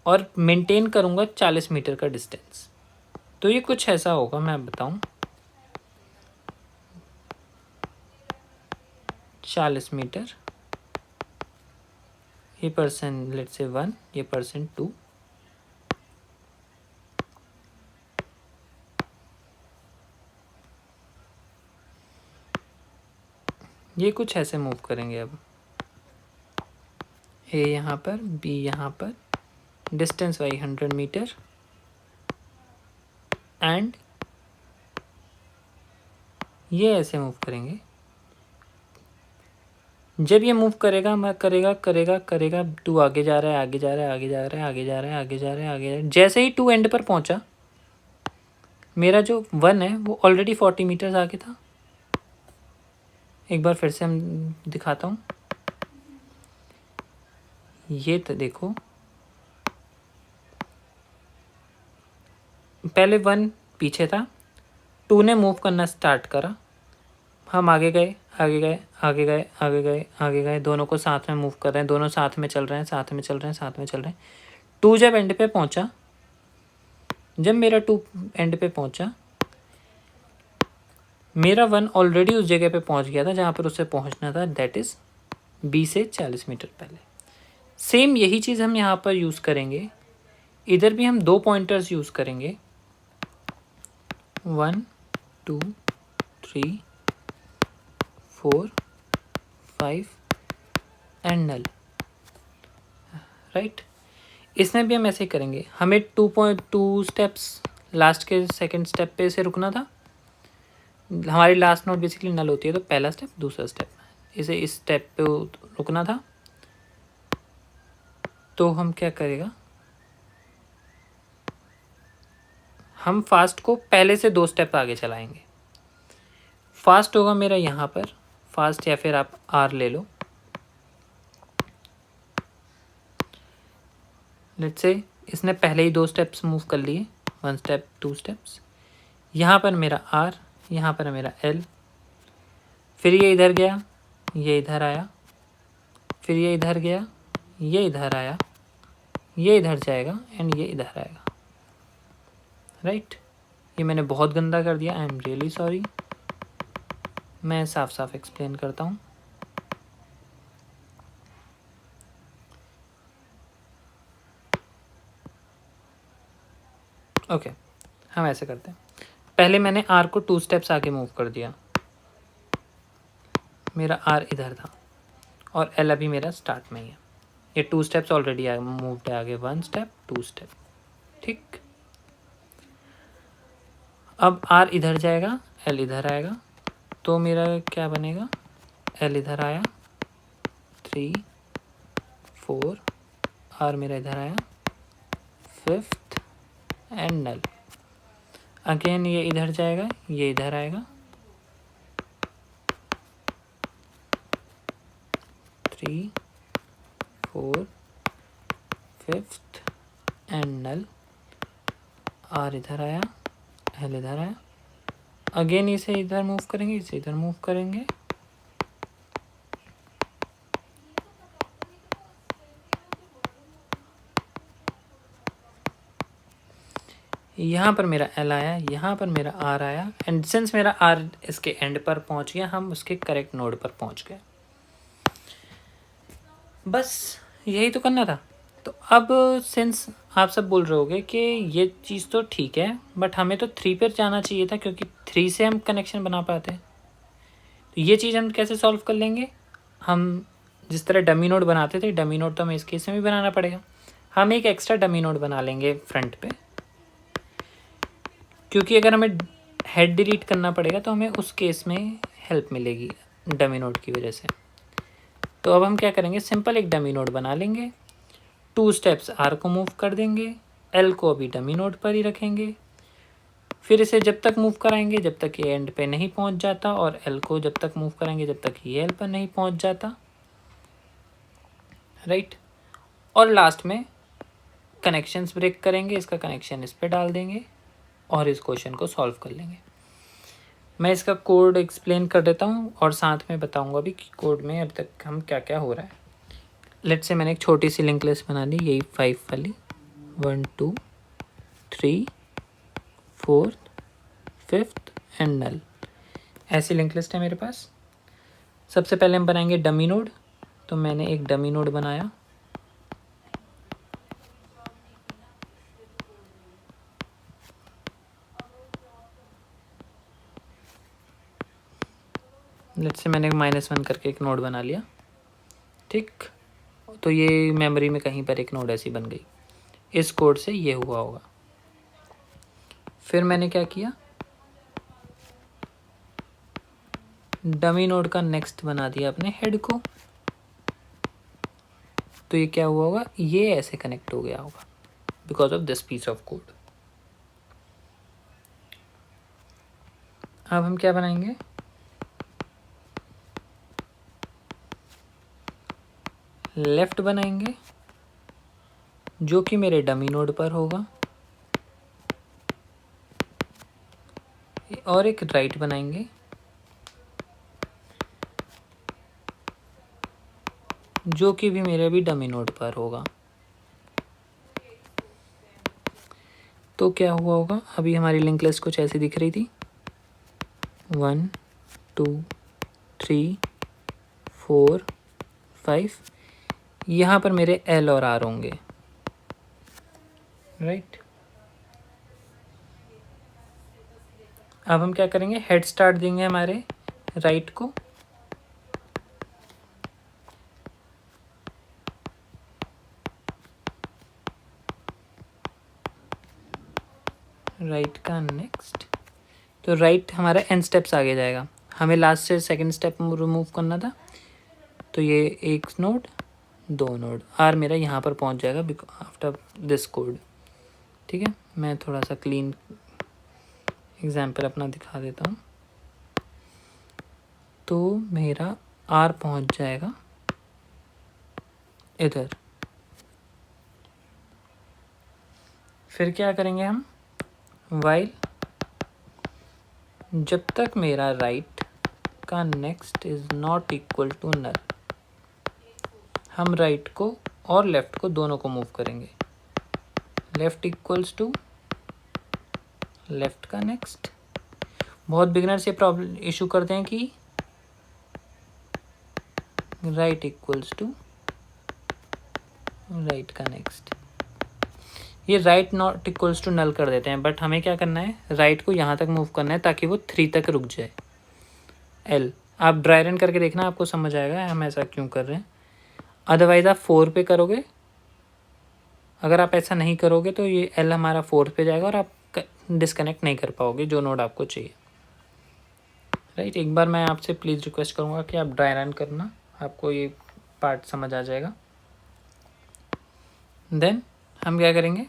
और मेंटेन करूंगा 40 मीटर का डिस्टेंस। तो ये कुछ ऐसा होगा, मैं बताऊं, 40 मीटर, ये पर्सन लेट्स से 1, ये पर्सन 2, ये कुछ ऐसे मूव करेंगे। अब ए यहाँ पर, बी यहाँ पर, डिस्टेंस वाई 100 मीटर, एंड ये ऐसे मूव करेंगे। जब ये मूव करेगा, मैं करेगा, 2 आगे जा रहा है, आगे जा रहा है, आगे जा रहा है, आगे जा रहा है, आगे जा रहा है, आगे जा रहा है। जैसे ही 2 एंड पर पहुंचा, मेरा जो 1 है वो ऑलरेडी 40 मीटर्स आगे था। एक बार फिर से हम दिखाता हूँ, ये तो देखो, पहले 1 पीछे था, 2 ने मूव करना स्टार्ट करा, हम आगे गए, आगे गए, आगे गए, आगे गए, आगे गए, दोनों को साथ में मूव कर रहे हैं, दोनों साथ में चल रहे हैं, साथ में चल रहे हैं, साथ में चल रहे हैं। 2 जब एंड पे पहुंचा, जब मेरा 2 एंड पे पहुंचा, मेरा 1 ऑलरेडी उस जगह पे पहुंच गया था जहाँ पर उसे पहुंचना था, दैट इज़ बी से 40 मीटर पहले। सेम यही चीज़ हम यहाँ पर यूज़ करेंगे, इधर भी हम 2 पॉइंटर्स यूज़ करेंगे, 1 2 3 4 5 एंड नल, राइट। इसमें भी हम ऐसे ही करेंगे, हमें 2.2 स्टेप्स लास्ट के सेकंड स्टेप पे से रुकना था। हमारी लास्ट नोट बेसिकली नल होती है, तो पहला स्टेप, दूसरा स्टेप, इसे इस स्टेप पे रुकना था। तो हम क्या करेगा, हम फास्ट को पहले से 2 स्टेप आगे चलाएंगे। फास्ट होगा मेरा यहाँ पर, फास्ट या फिर आप आर ले लो। लेट्स से इसने पहले ही 2 स्टेप्स मूव कर लिए, 1 स्टेप 2 स्टेप्स। यहाँ पर मेरा आर, यहाँ पर मेरा एल, फिर ये इधर गया, ये इधर आया, फिर ये इधर गया, ये इधर आया, ये इधर जाएगा एंड ये इधर आएगा। राइट, ये मैंने बहुत गंदा कर दिया, आई एम रियली सॉरी। मैं साफ साफ एक्सप्लेन करता हूँ। ओके, हम ऐसे करते हैं। पहले मैंने आर को 2 स्टेप्स आगे मूव कर दिया, मेरा आर इधर था और एल अभी मेरा स्टार्ट में ही है। ये 2 स्टेप्स ऑलरेडी मूव्ड है आगे, 1 स्टेप 2 स्टेप। ठीक, अब आर इधर जाएगा, एल इधर आएगा, तो मेरा क्या बनेगा, एल इधर आया 3 4, आर मेरा इधर आया 5th एंड नल। अगेन ये इधर जाएगा, ये इधर आएगा 3 4 5th एंड नल। आर इधर आया, एल इधर आया, अगेन इसे इधर मूव करेंगे, इसे इधर मूव करेंगे, यहाँ पर मेरा एल आया, यहाँ पर मेरा आर आया एंड सिंस मेरा आर इसके एंड पर पहुँच गया, हम उसके करेक्ट नोड पर पहुँच गए। बस यही तो करना था। तो अब सिंस आप सब बोल रहे होगे कि ये चीज़ तो ठीक है बट हमें तो 3 पर जाना चाहिए था, क्योंकि 3 से हम कनेक्शन बना पाते हैं। तो ये चीज़ हम कैसे सॉल्व कर लेंगे, हम जिस तरह डमी नोड बनाते थे, डमी नोड तो हमें इस केस में भी बनाना पड़ेगा। हम एक एक्स्ट्रा डमी नोड बना लेंगे फ्रंट पे, क्योंकि अगर हमें हेड डिलीट करना पड़ेगा तो हमें उस केस में हेल्प मिलेगी डमी नोड की वजह से। तो अब हम क्या करेंगे, सिंपल एक डमी नोड बना लेंगे, 2 स्टेप्स आर को मूव कर देंगे, एल को अभी डमी नोड पर ही रखेंगे, फिर इसे जब तक मूव कराएंगे जब तक ये एंड पे नहीं पहुंच जाता, और एल को जब तक मूव कराएंगे जब तक ये एल पर नहीं पहुंच जाता। राइट, और लास्ट में कनेक्शंस ब्रेक करेंगे, इसका कनेक्शन इस पे डाल देंगे और इस क्वेश्चन को सॉल्व कर लेंगे। मैं इसका कोड एक्सप्लेन कर देता हूँ और साथ में बताऊँगा भी कि कोड में अब तक हम क्या क्या हो रहा है। लेट्स से मैंने एक छोटी सी लिंक लिस्ट बना ली, यही 5 वाली, 1 2 3 4 5th एंड नल, ऐसी लिंक लिस्ट है मेरे पास। सबसे पहले हम बनाएंगे डमी नोड, तो मैंने एक डमी नोड बनाया, लेट्स से मैंने -1 करके एक नोड बना लिया। ठीक, तो ये मेमोरी में कहीं पर एक नोड ऐसी बन गई, इस कोड से ये हुआ होगा। फिर मैंने क्या किया, डमी नोड का नेक्स्ट बना दिया अपने हेड को, तो ये क्या हुआ होगा, ये ऐसे कनेक्ट हो गया होगा because of this piece of code. अब हम क्या बनाएंगे, लेफ्ट बनाएंगे जो कि मेरे डमी नोड पर होगा, और एक राइट बनाएंगे जो कि भी मेरे भी डमी नोड पर होगा। तो क्या हुआ होगा, अभी हमारी लिंक लिस्ट कुछ ऐसी दिख रही थी, 1 2 3 4 5, यहाँ पर मेरे एल और आर होंगे। राइट, अब हम क्या करेंगे, हेड स्टार्ट देंगे हमारे राइट को, राइट का नेक्स्ट, तो राइट हमारा एन स्टेप्स आगे जाएगा, हमें लास्ट से सेकंड स्टेप रिमूव करना था, तो ये एक नोड 2 नोड, आर मेरा यहाँ पर पहुँच जाएगा आफ्टर दिस कोड। ठीक है, मैं थोड़ा सा क्लीन एग्जाम्पल अपना दिखा देता हूँ। तो मेरा R पहुँच जाएगा इधर। फिर क्या करेंगे हम, वाइल जब तक मेरा राइट का next is not equal to null, हम राइट को और लेफ्ट को दोनों को मूव करेंगे। लेफ्ट इक्वल्स टू लेफ्ट का नेक्स्ट। बहुत बिगिनर्स ये प्रॉब्लम इशू करते हैं कि राइट इक्वल्स टू राइट का नेक्स्ट, ये right not equals to null कर देते हैं। बट हमें क्या करना है, राइट को यहाँ तक मूव करना है ताकि वो 3 तक रुक जाए। L आप ड्राई रन करके देखना, आपको समझ आएगा हम ऐसा क्यों कर रहे हैं। अदरवाइज आप 4 पे करोगे, अगर आप ऐसा नहीं करोगे तो ये L हमारा 4 पे जाएगा और आप डिस्कनेक्ट नहीं कर पाओगे जो नोड आपको चाहिए। राइट, एक बार मैं आपसे प्लीज़ रिक्वेस्ट करूँगा कि आप ड्राई रन करना, आपको ये पार्ट समझ आ जाएगा। देन हम क्या करेंगे,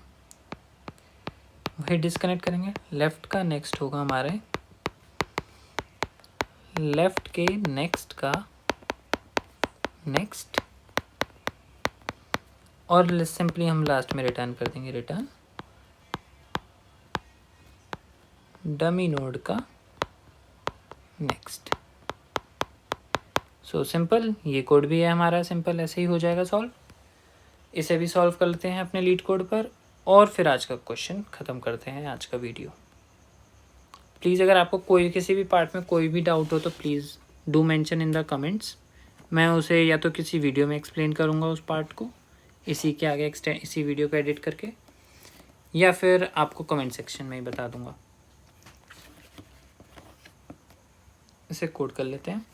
वही डिस्कनेक्ट करेंगे। लेफ़्ट का नेक्स्ट होगा हमारे, लेफ़्ट के नेक्स्ट का नेक्स्ट, और सिंपली हम लास्ट में रिटर्न कर देंगे, रिटर्न डमी नोड का नेक्स्ट। सो सिंपल, ये कोड भी है हमारा सिंपल, ऐसे ही हो जाएगा सॉल्व। इसे भी सॉल्व कर लेते हैं अपने लीड कोड पर, और फिर आज का क्वेश्चन ख़त्म करते हैं, आज का वीडियो। प्लीज़ अगर आपको कोई किसी भी पार्ट में कोई भी डाउट हो तो please do mention in the comments. मैं उसे या तो किसी वीडियो में एक्सप्लेन करूँगा उस पार्ट को, इसी के आगे इसी वीडियो को एडिट करके, या फिर आपको कमेंट सेक्शन में ही बता दूँगा। इसे कोड कर लेते हैं।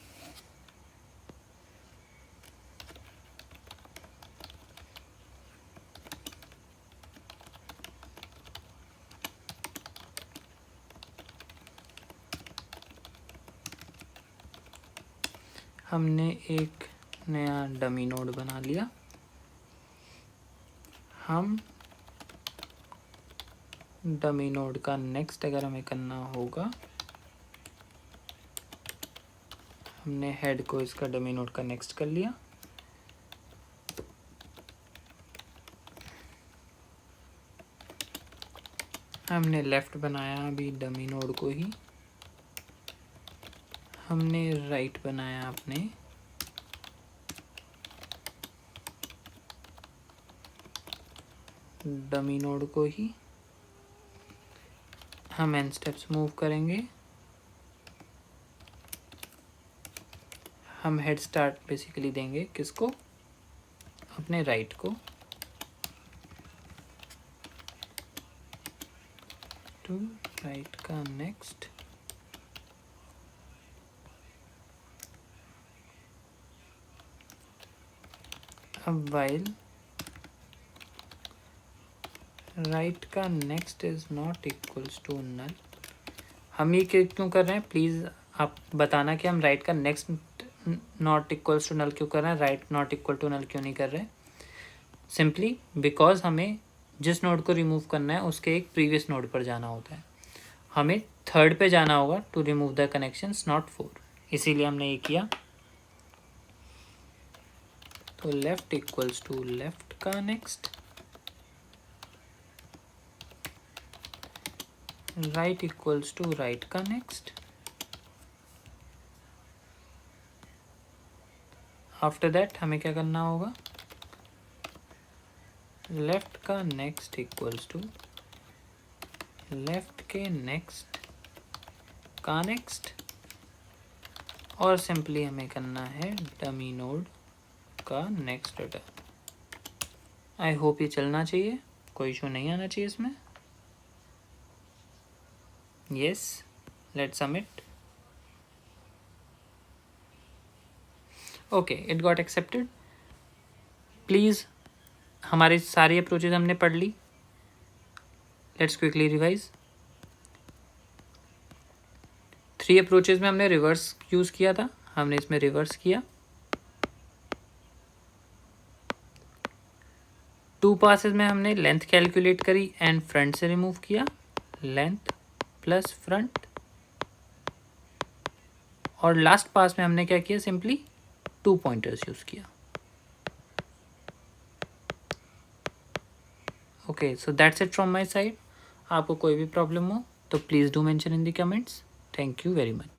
हमने एक नया डमी नोड बना लिया। हम डमी नोड का नेक्स्ट अगर हमें करना होगा, हमने हेड को इसका डमी नोड का नेक्स्ट कर लिया। हमने लेफ़्ट बनाया अभी डमी नोड को ही, हमने राइट बनाया अपने डमी नोड को ही। हम n स्टेप्स मूव करेंगे। हम हेड स्टार्ट बेसिकली देंगे किसको, अपने राइट को, टू राइट का नेक्स्ट। अब वाइल राइट का next is not equals to null. हम ये क्यों कर रहे हैं, प्लीज़ आप बताना कि हम राइट का next not equals to null क्यों कर रहे हैं, right not equal to null क्यों नहीं कर रहे। सिंपली बिकॉज हमें जिस नोड को रिमूव करना है उसके एक प्रीवियस नोड पर जाना होता है। हमें 3rd पे जाना होगा to remove the connections, not 4, इसीलिए हमने ये किया। तो लेफ्ट इक्वल्स टू लेफ्ट का next, right equals to right का नेक्स्ट। आफ्टर दैट हमें क्या करना होगा, लेफ्ट का नेक्स्ट इक्वल्स टू लेफ्ट के नेक्स्ट का नेक्स्ट, और सिंपली हमें करना है डमी नोड का नेक्स्ट रिटर्न। आई होप ये चलना चाहिए, कोई इशू नहीं आना चाहिए इसमें। Yes, let's submit. Okay, it got accepted. Please हमारी सारी अप्रोचेज हमने पढ़ ली। Let's quickly revise. 3 अप्रोचेज में हमने रिवर्स यूज़ किया था, हमने इसमें रिवर्स किया। 2 पासेज में हमने लेंथ कैलकुलेट करी एंड फ्रंट से रिमूव किया, लेंथ प्लस फ्रंट, और लास्ट पास में हमने क्या किया, सिंपली 2 पॉइंटर्स यूज़ किया। Okay, so that's it from my side. आपको कोई भी प्रॉब्लम हो तो please do mention in the comments. Thank you very much.